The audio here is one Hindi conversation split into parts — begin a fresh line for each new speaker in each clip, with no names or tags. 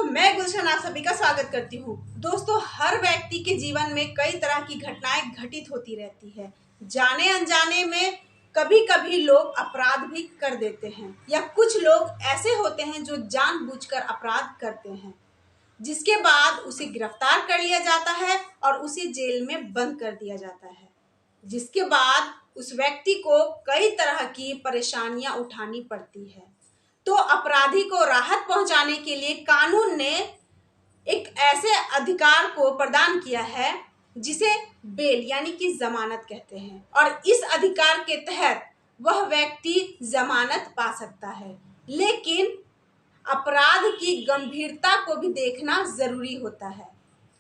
मैं गुलशन आप सभी का स्वागत करती हूँ। दोस्तों, हर व्यक्ति के जीवन में कई तरह की घटनाएं घटित होती रहती है। जाने अनजाने में कभी कभी लोग अपराध भी कर देते हैं या कुछ लोग ऐसे होते हैं जो जानबूझकर अपराध करते हैं, जिसके बाद उसे गिरफ्तार कर लिया जाता है और उसे जेल में बंद कर दिया जाता है, जिसके बाद उस व्यक्ति को कई तरह की परेशानियां उठानी पड़ती है। तो अपराधी को राहत पहुंचाने के लिए कानून ने एक ऐसे अधिकार को प्रदान किया है जिसे बेल यानी कि जमानत कहते हैं, और इस अधिकार के तहत वह व्यक्ति जमानत पा सकता है। लेकिन अपराध की गंभीरता को भी देखना जरूरी होता है,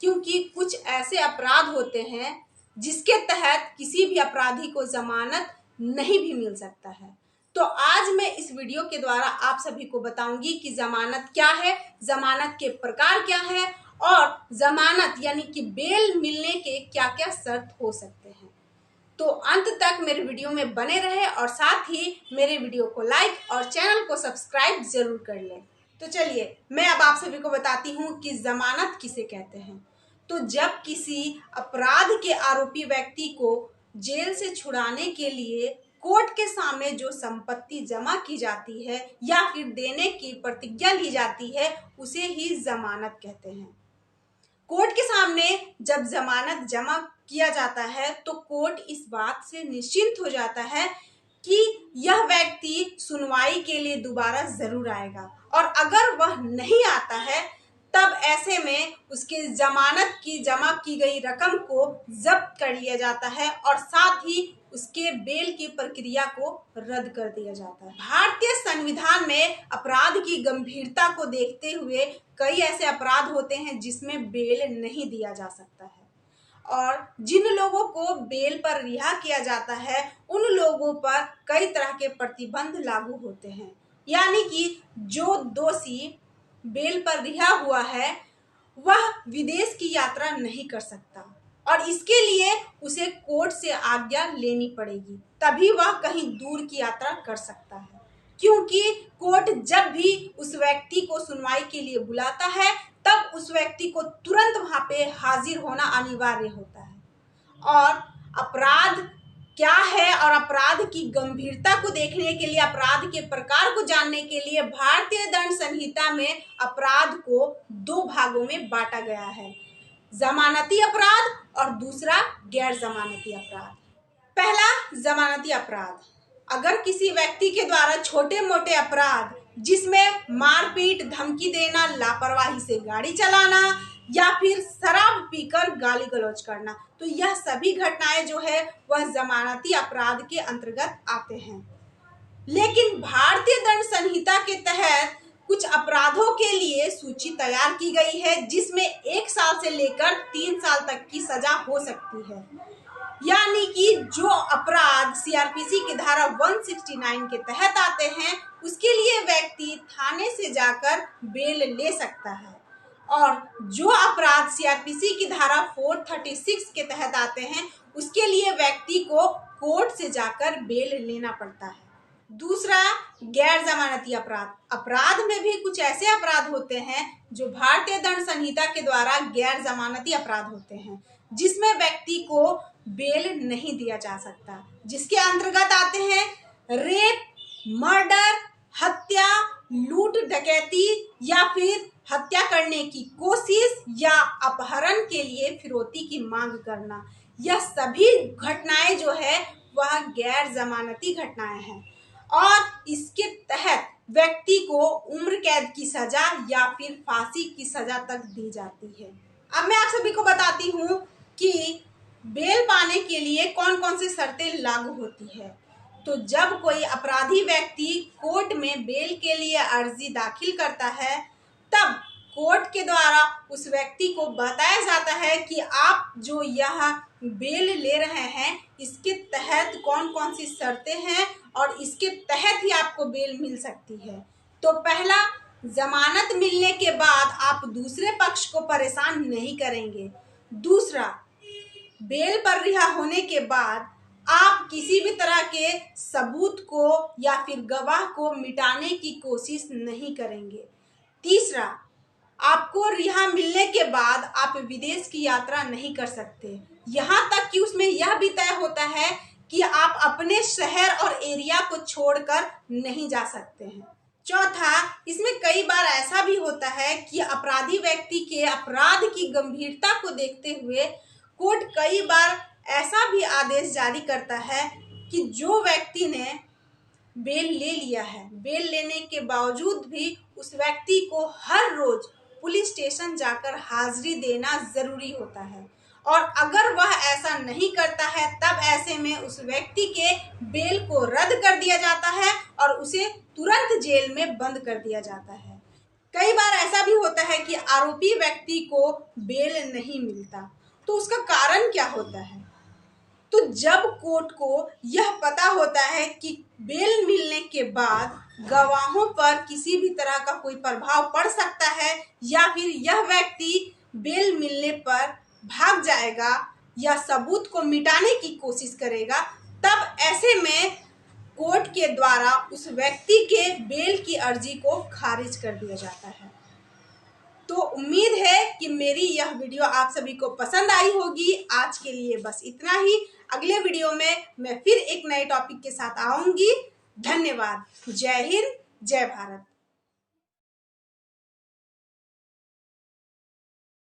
क्योंकि कुछ ऐसे अपराध होते हैं जिसके तहत किसी भी अपराधी को जमानत नहीं भी मिल सकता है। तो आज मैं इस वीडियो के द्वारा आप सभी को बताऊंगी कि जमानत क्या है, जमानत के प्रकार क्या है और जमानत यानी कि बेल मिलने के क्या क्या शर्त हो सकते हैं। तो अंत तक मेरे वीडियो में बने रहे और साथ ही मेरे वीडियो को लाइक और चैनल को सब्सक्राइब जरूर कर लें। तो चलिए मैं अब आप सभी को बताती हूँ कि जमानत किसे कहते हैं। तो जब किसी अपराध के आरोपी व्यक्ति को जेल से छुड़ाने के लिए कोर्ट के सामने जो संपत्ति जमा की जाती है या फिर देने की प्रतिज्ञा ली जाती है, उसे ही जमानत कहते हैं। कोर्ट के सामने जब जमानत जमा किया जाता है तो कोर्ट इस बात से निश्चिंत हो जाता है कि यह व्यक्ति सुनवाई के लिए दोबारा जरूर आएगा, और अगर वह नहीं आता है तब ऐसे में उसके जमानत की जमा की गई रकम को जब्त कर लिया जाता है और साथ ही उसके बेल की प्रक्रिया को रद्द कर दिया जाता है। भारतीय संविधान में अपराध की गंभीरता को देखते हुए कई ऐसे अपराध होते हैं जिसमें बेल नहीं दिया जा सकता है, और जिन लोगों को बेल पर रिहा किया जाता है उन लोगों पर कई तरह के प्रतिबंध लागू होते हैं। यानी कि जो दोषी बेल पर रिहा हुआ है वह विदेश की यात्रा नहीं कर सकता, और इसके लिए उसे कोर्ट से आज्ञा लेनी पड़ेगी, तभी वह कहीं दूर की यात्रा कर सकता है। क्योंकि कोर्ट जब भी उस व्यक्ति को सुनवाई के लिए बुलाता है तब उस व्यक्ति को तुरंत वहां पे हाजिर होना अनिवार्य होता है। और अपराध क्या है और अपराध की गंभीरता को देखने के लिए, अपराध के प्रकार को जानने के लिए भारतीय दंड संहिता में अपराध को दो भागों में बांटा गया है, जमानती अपराध और दूसरा गैर जमानती अपराध। पहला, जमानती अपराध। अगर किसी व्यक्ति के द्वारा छोटे मोटे अपराध जिसमें मारपीट, धमकी देना, लापरवाही से गाड़ी चलाना या फिर शराब पीकर गाली गलौज करना, तो यह सभी घटनाएं जो है वह जमानती अपराध के अंतर्गत आते हैं। लेकिन भारतीय दंड संहिता के तहत कुछ अपराधों के लिए सूची तैयार की गई है जिसमें 1 साल से लेकर 3 साल तक की सजा हो सकती है। यानी कि जो अपराध सीआरपीसी की धारा 169 के तहत आते हैं उसके लिए व्यक्ति थाने से जाकर बेल ले सकता है, और जो अपराध सीआरपीसी की धारा 436 के तहत आते हैं उसके लिए व्यक्ति को कोर्ट से जाकर बेल लेना पड़ता है। दूसरा, गैर जमानती अपराध। अपराध में भी कुछ ऐसे अपराध होते हैं जो भारतीय दंड संहिता के द्वारा गैर जमानती अपराध होते हैं, जिसमें व्यक्ति को बेल नहीं दिया जा सकता, जिसके अंतर्गत आते हैं रेप, मर्डर, हत्या, लूट डकैती या फिर हत्या करने की कोशिश या अपहरण के लिए फिरौती की मांग करना। यह सभी घटनाएं जो है वह गैर जमानती घटनाएं हैं, और इसके तहत व्यक्ति को उम्र कैद की सजा या फिर फांसी की सजा तक दी जाती है। अब मैं आप सभी को बताती हूँ कि बेल पाने के लिए कौन कौन सी शर्तें लागू होती है। तो जब कोई अपराधी व्यक्ति कोर्ट में बेल के लिए अर्जी दाखिल करता है तब कोर्ट के द्वारा उस व्यक्ति को बताया जाता है कि आप जो यह बेल ले रहे हैं इसके तहत कौन कौन सी शर्तें हैं और इसके तहत ही आपको बेल मिल सकती है। तो पहला, जमानत मिलने के बाद आप दूसरे पक्ष को परेशान नहीं करेंगे। दूसरा, बेल पर रिहा होने के बाद आप किसी भी तरह के सबूत को या फिर गवाह को मिटाने की कोशिश नहीं करेंगे। तीसरा, आपको रिहा मिलने के बाद आप विदेश की यात्रा नहीं कर सकते। यहाँ तक कि उसमें यह भी तय होता है कि आप अपने शहर और एरिया को छोड़कर नहीं जा सकते हैं। चौथा, इसमें कई बार ऐसा भी होता है कि अपराधी व्यक्ति के अपराध की गंभीरता को देखते हुए कोर्ट कई बार ऐसा भी आदेश जारी करता है कि जो व्यक्ति ने बेल ले लिया है, बेल लेने के बावजूद भी उस व्यक्ति को हर रोज पुलिस स्टेशन जाकर हाजिरी देना जरूरी होता है, और अगर वह ऐसा नहीं करता है तब ऐसे में उस व्यक्ति के बेल को रद्द कर दिया जाता है और उसे तुरंत जेल में बंद कर दिया जाता है। कई बार ऐसा भी होता है कि आरोपी व्यक्ति को बेल नहीं मिलता, तो उसका कारण क्या होता है? तो जब कोर्ट को यह पता होता है कि बेल मिलने के बाद गवाहों पर किसी भी तरह का कोई प्रभाव पड़ सकता है या फिर यह व्यक्ति बेल मिलने पर भाग जाएगा या सबूत को मिटाने की कोशिश करेगा, तब ऐसे में कोर्ट के द्वारा उस व्यक्ति के बेल की अर्जी को खारिज कर दिया जाता है। तो उम्मीद है कि मेरी यह वीडियो आप सभी को पसंद आई होगी। आज के लिए बस इतना ही। अगले वीडियो में मैं फिर एक नए टॉपिक के साथ आऊंगी। धन्यवाद। जय हिंद, जय भारत।